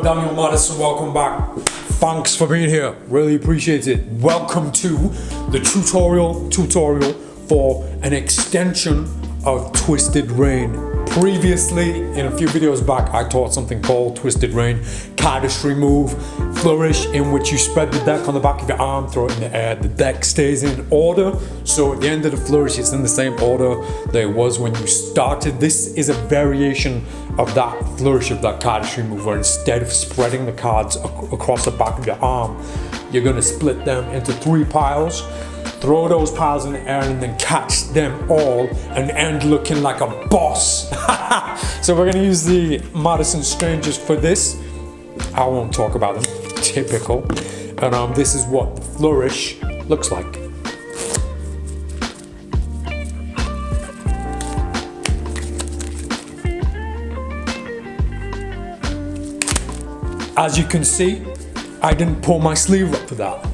Daniel Madison, welcome back. Thanks for being here, really appreciate it. Welcome to the tutorial for an extension of Twisted Rain. Previously, in a few videos back, I taught something called Twisted Rain, cardistry move, flourish, in which you spread the deck on the back of your arm, throw it in the air, the deck stays in order. So at the end of the flourish, it's in the same order that it was when you started. This is a variation of that flourish, of that cardistry move, where instead of spreading the cards across the back of your arm, you're gonna split them into 3 piles, throw those piles in the air, and then catch them all and end looking like a boss. So we're gonna use the Madison Strangers for this. I won't talk about them, typical. And this is what the flourish looks like. As you can see, I didn't pull my sleeve up for that.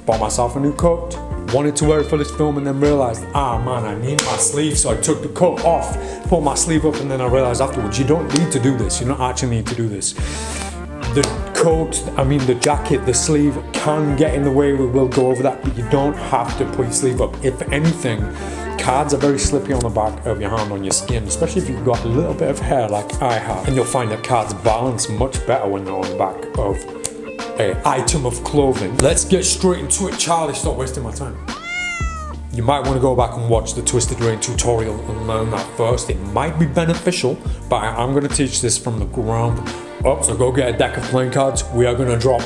Bought myself a new coat, wanted to wear it for this film, and then realized, man, I need my sleeve. So I took the coat off, pulled my sleeve up, and then I realized afterwards, you don't need to do this. You don't actually need to do this. The coat, the jacket, the sleeve can get in the way. We will go over that, but you don't have to put your sleeve up. If anything, cards are very slippy on the back of your hand, on your skin, especially if you've got a little bit of hair like I have. And you'll find that cards balance much better when they're on the back of an item of clothing. Let's get straight into it. Charlie, stop wasting my time. You might want to go back and watch the Twisted Rain tutorial and learn that first. It might be beneficial, but I'm going to teach this from the ground up. So go get a deck of playing cards. We are going to drop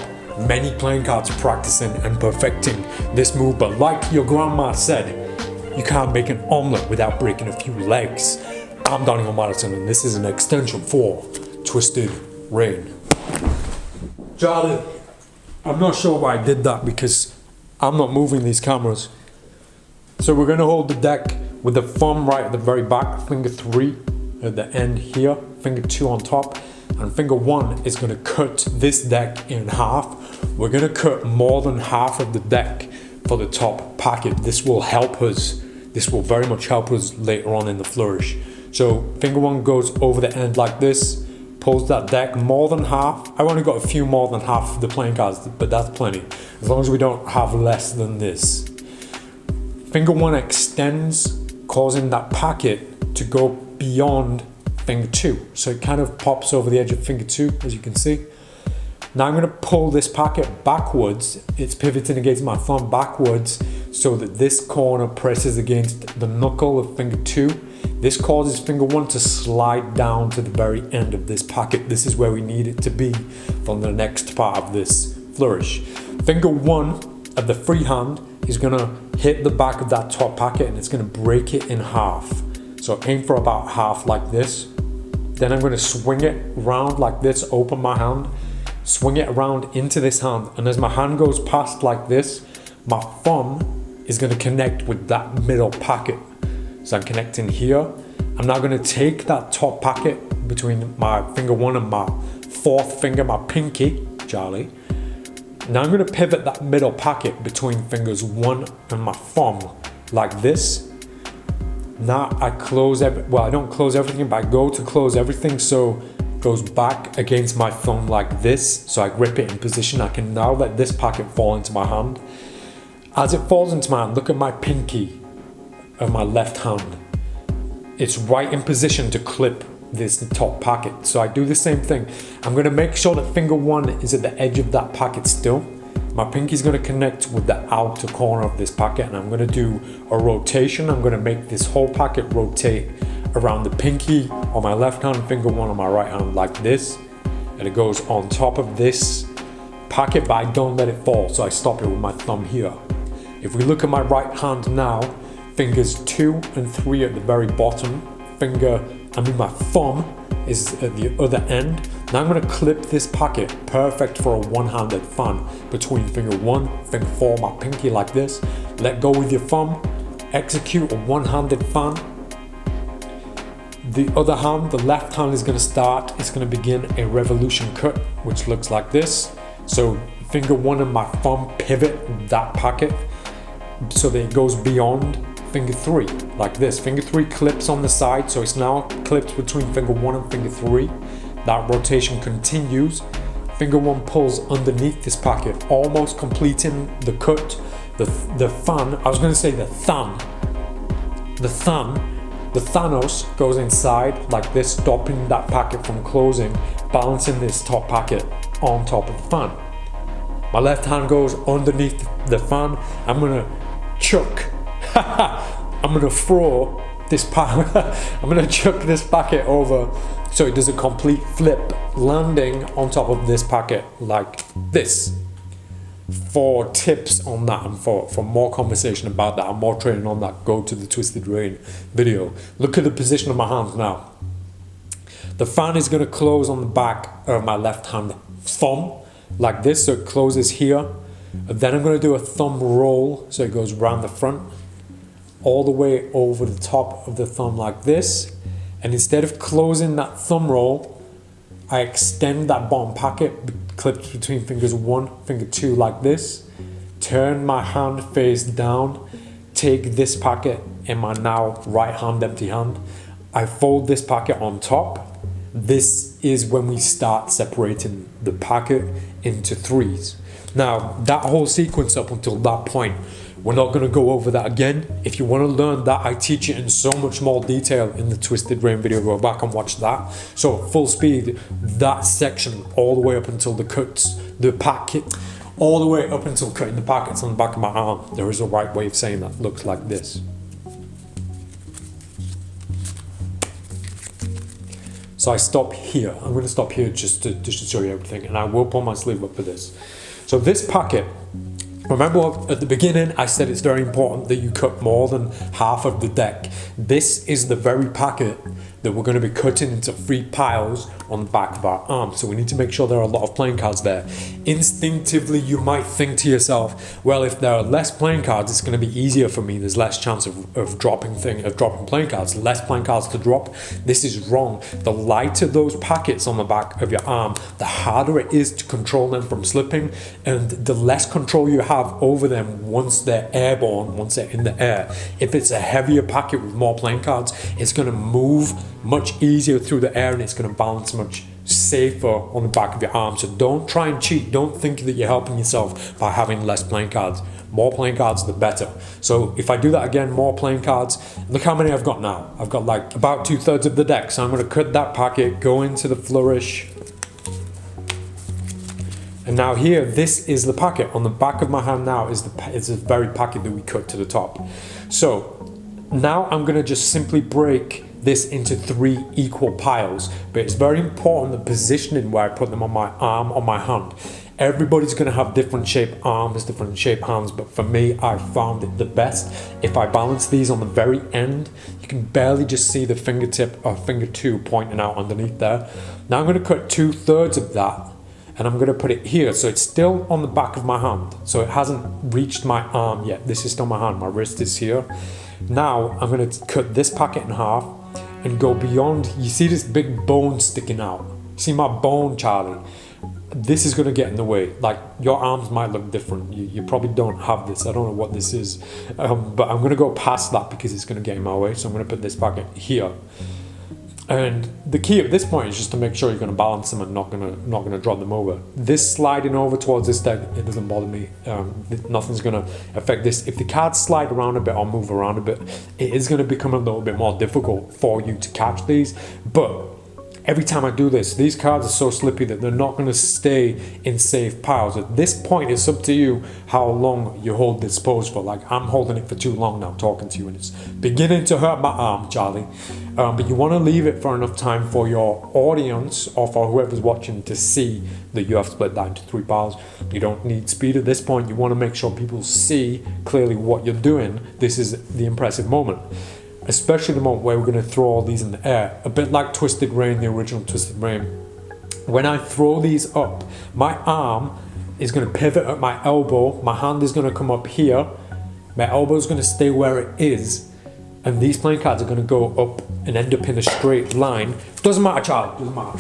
many playing cards practicing and perfecting this move. But like your grandma said, you can't make an omelette without breaking a few legs. I'm Daniel Madison, and this is an extension for Twisted Rain. Charlie, I'm not sure why I did that, because I'm not moving these cameras. So we're going to hold the deck with the thumb right at the very back, finger 3 at the end here, finger 2 on top, and finger 1 is going to cut this deck in half. We're going to cut more than half of the deck for the top packet. This will help us. This will very much help us later on in the flourish. So finger 1 goes over the end like this, pulls that deck more than half. I've only got a few more than half of the playing cards, but that's plenty, as long as we don't have less than this. Finger 1 extends, causing that packet to go beyond finger 2. So it kind of pops over the edge of finger 2, as you can see. Now I'm going to pull this packet backwards. It's pivoting against my thumb backwards, so that this corner presses against the knuckle of finger 2. This causes finger 1 to slide down to the very end of this packet. This is where we need it to be from the next part of this flourish. Finger 1 of the free hand is going to hit the back of that top packet, and it's going to break it in half. So aim for about half like this. Then I'm going to swing it around like this, open my hand, swing it around into this hand, and as my hand goes past like this, my thumb is going to connect with that middle packet. So I'm connecting here. I'm now going to take that top packet between my finger 1 and my 4th finger, my pinky, Charlie. Now I'm going to pivot that middle packet between fingers 1 and my thumb like this. Now I close I don't close everything, but I go to close everything, so it goes back against my thumb like this. So I grip it in position. I can now let this packet fall into my hand. As it falls into my hand, look at my pinky of my left hand. It's right in position to clip this top packet. So I do the same thing. I'm going to make sure that finger 1 is at the edge of that packet still. My pinky is going to connect with the outer corner of this packet, and I'm going to do a rotation. I'm going to make this whole packet rotate around the pinky on my left hand, finger 1 on my right hand like this, and it goes on top of this packet, but I don't let it fall, so I stop it with my thumb here. If we look at my right hand now, fingers 2 and 3 at the very bottom, my thumb is at the other end. Now I'm going to clip this packet, perfect for a one-handed fan, between finger 1, finger 4, my pinky like this. Let go with your thumb, execute a one-handed fan. The other hand, the left hand, is going to start, it's going to begin a revolution cut, which looks like this. So finger 1 and my thumb pivot that packet so that it goes beyond finger 3 like this. Finger 3 clips on the side, so it's now clipped between finger 1 and finger 3. That rotation continues. finger one pulls underneath this packet, almost completing the cut. The thumb, I was going to say the thumb. The Thanos goes inside like this, stopping that packet from closing, balancing this top packet on top of the fan. My left hand goes underneath the fan. I'm gonna chuck. I'm gonna throw this I'm gonna chuck this packet over so it does a complete flip, landing on top of this packet like this. For tips on that and for more conversation about that and more training on that, go to the Twisted Rain video. Look at the position of my hands now. The fan is going to close on the back of my left hand thumb like this, so it closes here. And then I'm going to do a thumb roll, so it goes around the front all the way over the top of the thumb like this. And instead of closing that thumb roll, I extend that bottom packet clipped between fingers 1, finger 2 like this. Turn my hand face down. Take this packet in my now right hand, empty hand. I fold this packet on top. This is when we start separating the packet into threes. Now, that whole sequence up until that point, we're not going to go over that again. If you want to learn that, I teach it in so much more detail in the Twisted Rain video. Go back and watch that. So full speed, that section all the way up until the cuts, the packet, all the way up until cutting the packets on the back of my arm. There is a right way of saying that. Looks like this. So I stop here. I'm going to stop here just to show you everything, and I will pull my sleeve up for this. So this packet, remember at the beginning I said it's very important that you cut more than half of the deck. This is the very packet that we're going to be cutting into 3 piles on the back of our arm. So we need to make sure there are a lot of playing cards there. Instinctively you might think to yourself, well, if there are less playing cards, it's going to be easier for me. There's less chance of dropping playing cards, less playing cards to drop. This is wrong. The lighter those packets on the back of your arm, the harder it is to control them from slipping, and the less control you have over them once they're airborne, once they're in the air. If it's a heavier packet with more playing cards, it's going to move much easier through the air and it's going to balance much safer on the back of your arm. So don't try and cheat. Don't think that you're helping yourself by having less playing cards. More playing cards, the better. So if I do that again, more playing cards, look how many I've got now. I've got like about 2/3 of the deck. So I'm going to cut that packet, go into the flourish. And now here, this is the packet. On the back of my hand now is the very packet that we cut to the top. So now I'm going to just simply break this into 3 equal piles, but it's very important the positioning where I put them on my arm, on my hand. Everybody's going to have different shaped arms, different shaped hands, but for me, I found it the best. If I balance these on the very end, you can barely just see the fingertip or finger 2 pointing out underneath there. Now I'm going to cut 2/3 of that, and I'm going to put it here, so it's still on the back of my hand, so it hasn't reached my arm yet. This is still my hand, my wrist is here. Now I'm going to cut this packet in half and go beyond. You see this big bone sticking out? See my bone, Charlie? This is going to get in the way. Like, your arms might look different. You probably don't have this. I don't know what this is, but I'm going to go past that because it's going to get in my way. So I'm going to put this packet here. And the key at this point is just to make sure you're going to balance them and not going to drop them over. This sliding over towards this deck, it doesn't bother me. Nothing's going to affect this. If the cards slide around a bit or move around a bit, it is going to become a little bit more difficult for you to catch these. But every time I do this, these cards are so slippy that they're not going to stay in safe piles. At this point, it's up to you how long you hold this pose for. Like, I'm holding it for too long now talking to you, and it's beginning to hurt my arm, Charlie. But you want to leave it for enough time for your audience or for whoever's watching to see that you have split that into 3 piles. You don't need speed at this point. You want to make sure people see clearly what you're doing. This is the impressive moment. Especially the moment where we're going to throw all these in the air. A bit like Twisted Rain, the original Twisted Rain. When I throw these up, my arm is going to pivot at my elbow. My hand is going to come up here. My elbow is going to stay where it is. And these playing cards are going to go up and end up in a straight line. Doesn't matter, child. Doesn't matter.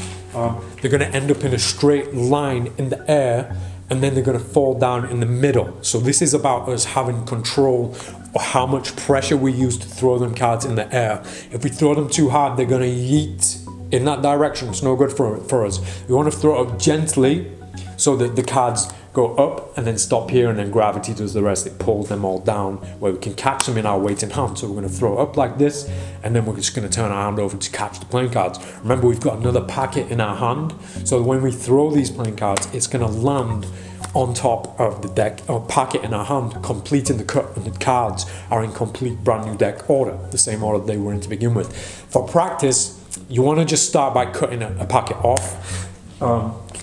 They're going to end up in a straight line in the air. And then they're going to fall down in the middle. So this is about us having control of how much pressure we use to throw them cards in the air. If we throw them too hard, they're going to yeet in that direction. It's no good for us. We want to throw it up gently So that the cards go up and then stop here, and then gravity does the rest. It pulls them all down where we can catch them in our waiting hand. So we're going to throw it up like this, and then we're just going to turn our hand over to catch the playing cards. Remember, we've got another packet in our hand. So when we throw these playing cards, it's going to land on top of the deck or packet in our hand, completing the cut, and the cards are in complete brand new deck order, the same order they were in to begin with. For practice, you want to just start by cutting a packet off.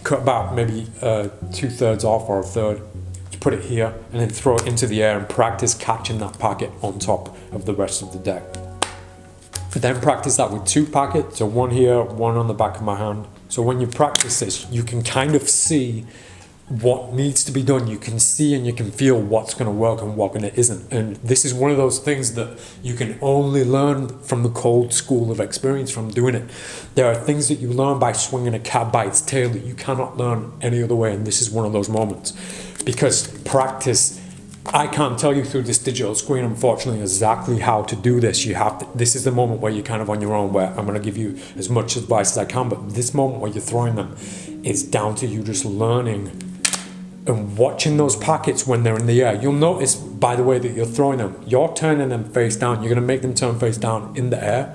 Cut about maybe 2/3 off or a third, put it here, and then throw it into the air and practice catching that packet on top of the rest of the deck. Then practice that with 2 packets, so one here, one on the back of my hand. So when you practice this, you can kind of see what needs to be done. You can see and you can feel what's going to work and what isn't. And this is one of those things that you can only learn from the cold school of experience, from doing it. There are things that you learn by swinging a cat by its tail that you cannot learn any other way. And this is one of those moments, because practice, I can't tell you through this digital screen, unfortunately, exactly how to do this. You have to, this is the moment where you're kind of on your own, where I'm going to give you as much advice as I can, but this moment where you're throwing them, it's down to you just learning and watching those packets when they're in the air. You'll notice by the way that you're throwing them, you're turning them face down. You're going to make them turn face down in the air.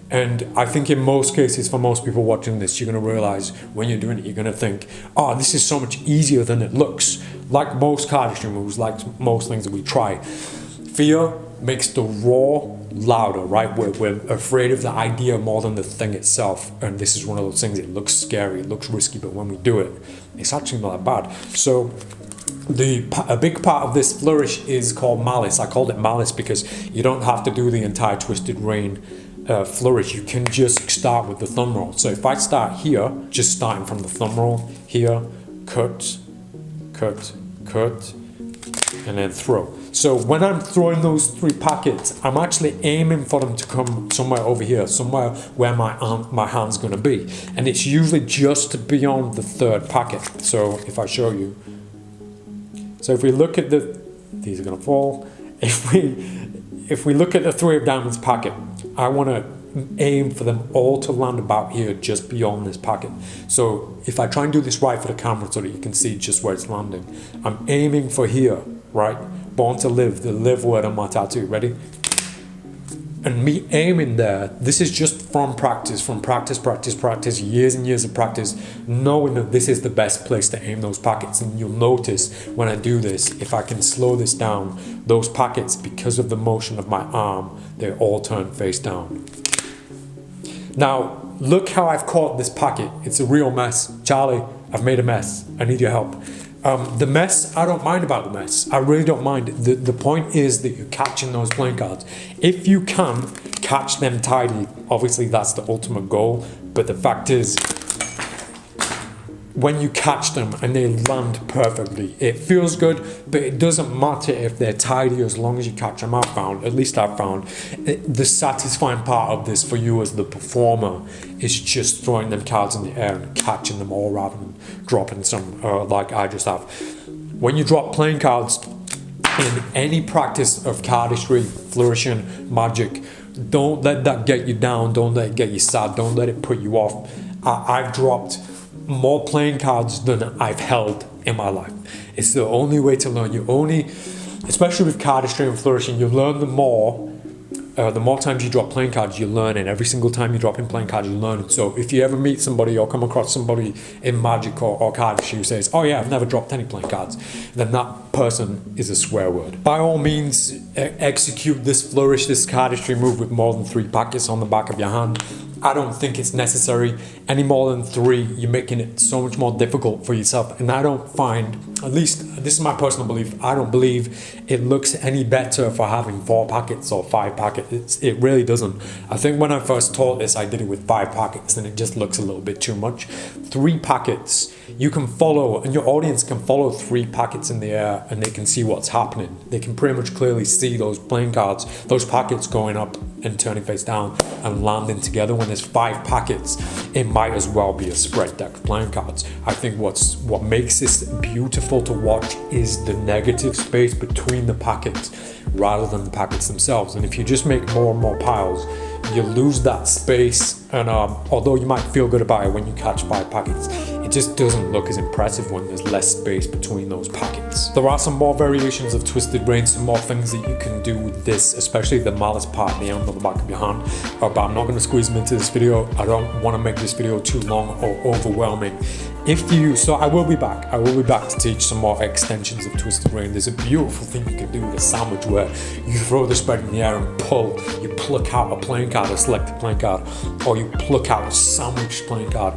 And I think in most cases, for most people watching this, you're going to realize when you're doing it, you're going to think, oh, this is so much easier than it looks. Like most cardistry moves, like most things that we try. Fear makes the roar louder, right? We're afraid of the idea more than the thing itself. And this is one of those things, it looks scary, it looks risky, but when we do it, it's actually not that bad. So a big part of this flourish is called malice. I called it malice because you don't have to do the entire Twisted Rain flourish. You can just start with the thumb roll. So if I start here, just starting from the thumb roll, here, cut, cut, cut, and then throw. So when I'm throwing those 3 packets, I'm actually aiming for them to come somewhere over here, somewhere where my hand's going to be. And it's usually just beyond the 3rd packet. So if I show you, so if we look at these are going to fall. If we look at the 3 of diamonds packet, I want to aim for them all to land about here, just beyond this packet. So if I try and do this right for the camera so that you can see just where it's landing, I'm aiming for here, right? Born to Live, the live word on my tattoo. Ready? And me aiming there, this is just from practice, years and years of practice, knowing that this is the best place to aim those packets. And you'll notice when I do this, if I can slow this down, those packets, because of the motion of my arm, they all turn face down. Now, look how I've caught this packet. It's a real mess. Charlie, I've made a mess. I need your help. The mess, I don't mind about the mess. I really don't mind. The point is that you're catching those playing cards. If you can catch them tidy, obviously that's the ultimate goal. But the fact is, when you catch them and they land perfectly, it feels good, but it doesn't matter if they're tidy as long as you catch them. I've found the satisfying part of this for you as the performer is just throwing them cards in the air and catching them all rather than dropping some like I just have. When you drop playing cards in any practice of cardistry, flourishing, magic, don't let that get you down, don't let it get you sad, don't let it put you off. I've dropped more playing cards than I've held in my life. It's the only way to learn. Especially with cardistry and flourishing, you learn the more times you drop playing cards, you learn, and every single time you drop in playing cards, you learn. So if you ever meet somebody or come across somebody in magic or cardistry who says, oh yeah, I've never dropped any playing cards, then that person is a swear word. By all means, execute this flourish, this cardistry move with more than 3 packets on the back of your hand. I don't think it's necessary. Any more than 3, you're making it so much more difficult for yourself. And I don't find, at least this is my personal belief, I don't believe it looks any better for having 4 packets or 5 packets. It really doesn't. I think when I first taught this, I did it with 5 packets and it just looks a little bit too much. 3 packets, you can follow, and your audience can follow 3 packets in the air and they can see what's happening. They can pretty much clearly see those playing cards, those packets going up and turning face down and landing together. When there's 5 packets, it might as well be a spread deck of playing cards. I think what makes this beautiful to watch is the negative space between the packets rather than the packets themselves. And if you just make more and more piles, you lose that space. And although you might feel good about it when you catch 5 packets, it it just doesn't look as impressive when there's less space between those packets. There are some more variations of Twisted Rain, some more things that you can do with this, especially the malice part, the end on the back of your hand. But I'm not going to squeeze them into this video. I don't want to make this video too long or overwhelming. So I will be back. I will be back to teach some more extensions of Twisted Rain. There's a beautiful thing you can do with a sandwich where you throw the spread in the air and pull. You pluck out a playing card, a selected playing card, or you pluck out a sandwich playing card.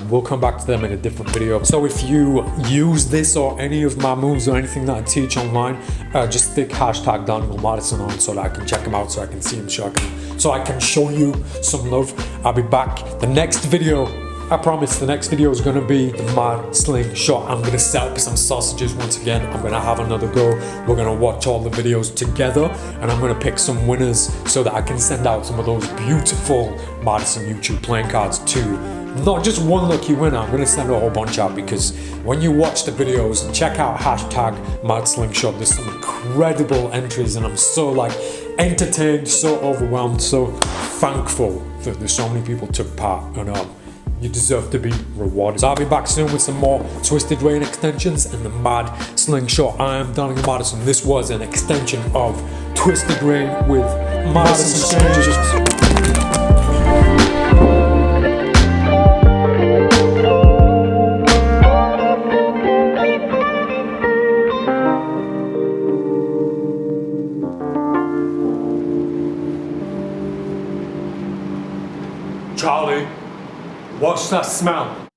We'll come back to them in a different video. So if you use this or any of my moves or anything that I teach online, just stick hashtag Daniel Madison on so that I can check them out, so I can see them, so I can show you some love. I'll be back. The next video, I promise, the next video is going to be the Mad Slingshot. I'm going to set up some sausages once again. I'm going to have another go. We're going to watch all the videos together, and I'm going to pick some winners so that I can send out some of those beautiful Madison YouTube playing cards to not just one lucky winner. I'm going to send a whole bunch out, because when you watch the videos, check out hashtag Mad Slingshot. There's some incredible entries, and I'm so entertained, so overwhelmed, so thankful that there's so many people took part, and you deserve to be rewarded. So I'll be back soon with some more Twisted Rain extensions and the Mad Slingshot. I am Daniel Madison. This was an extension of Twisted Rain with Madison Changes. Charlie, what's that smell?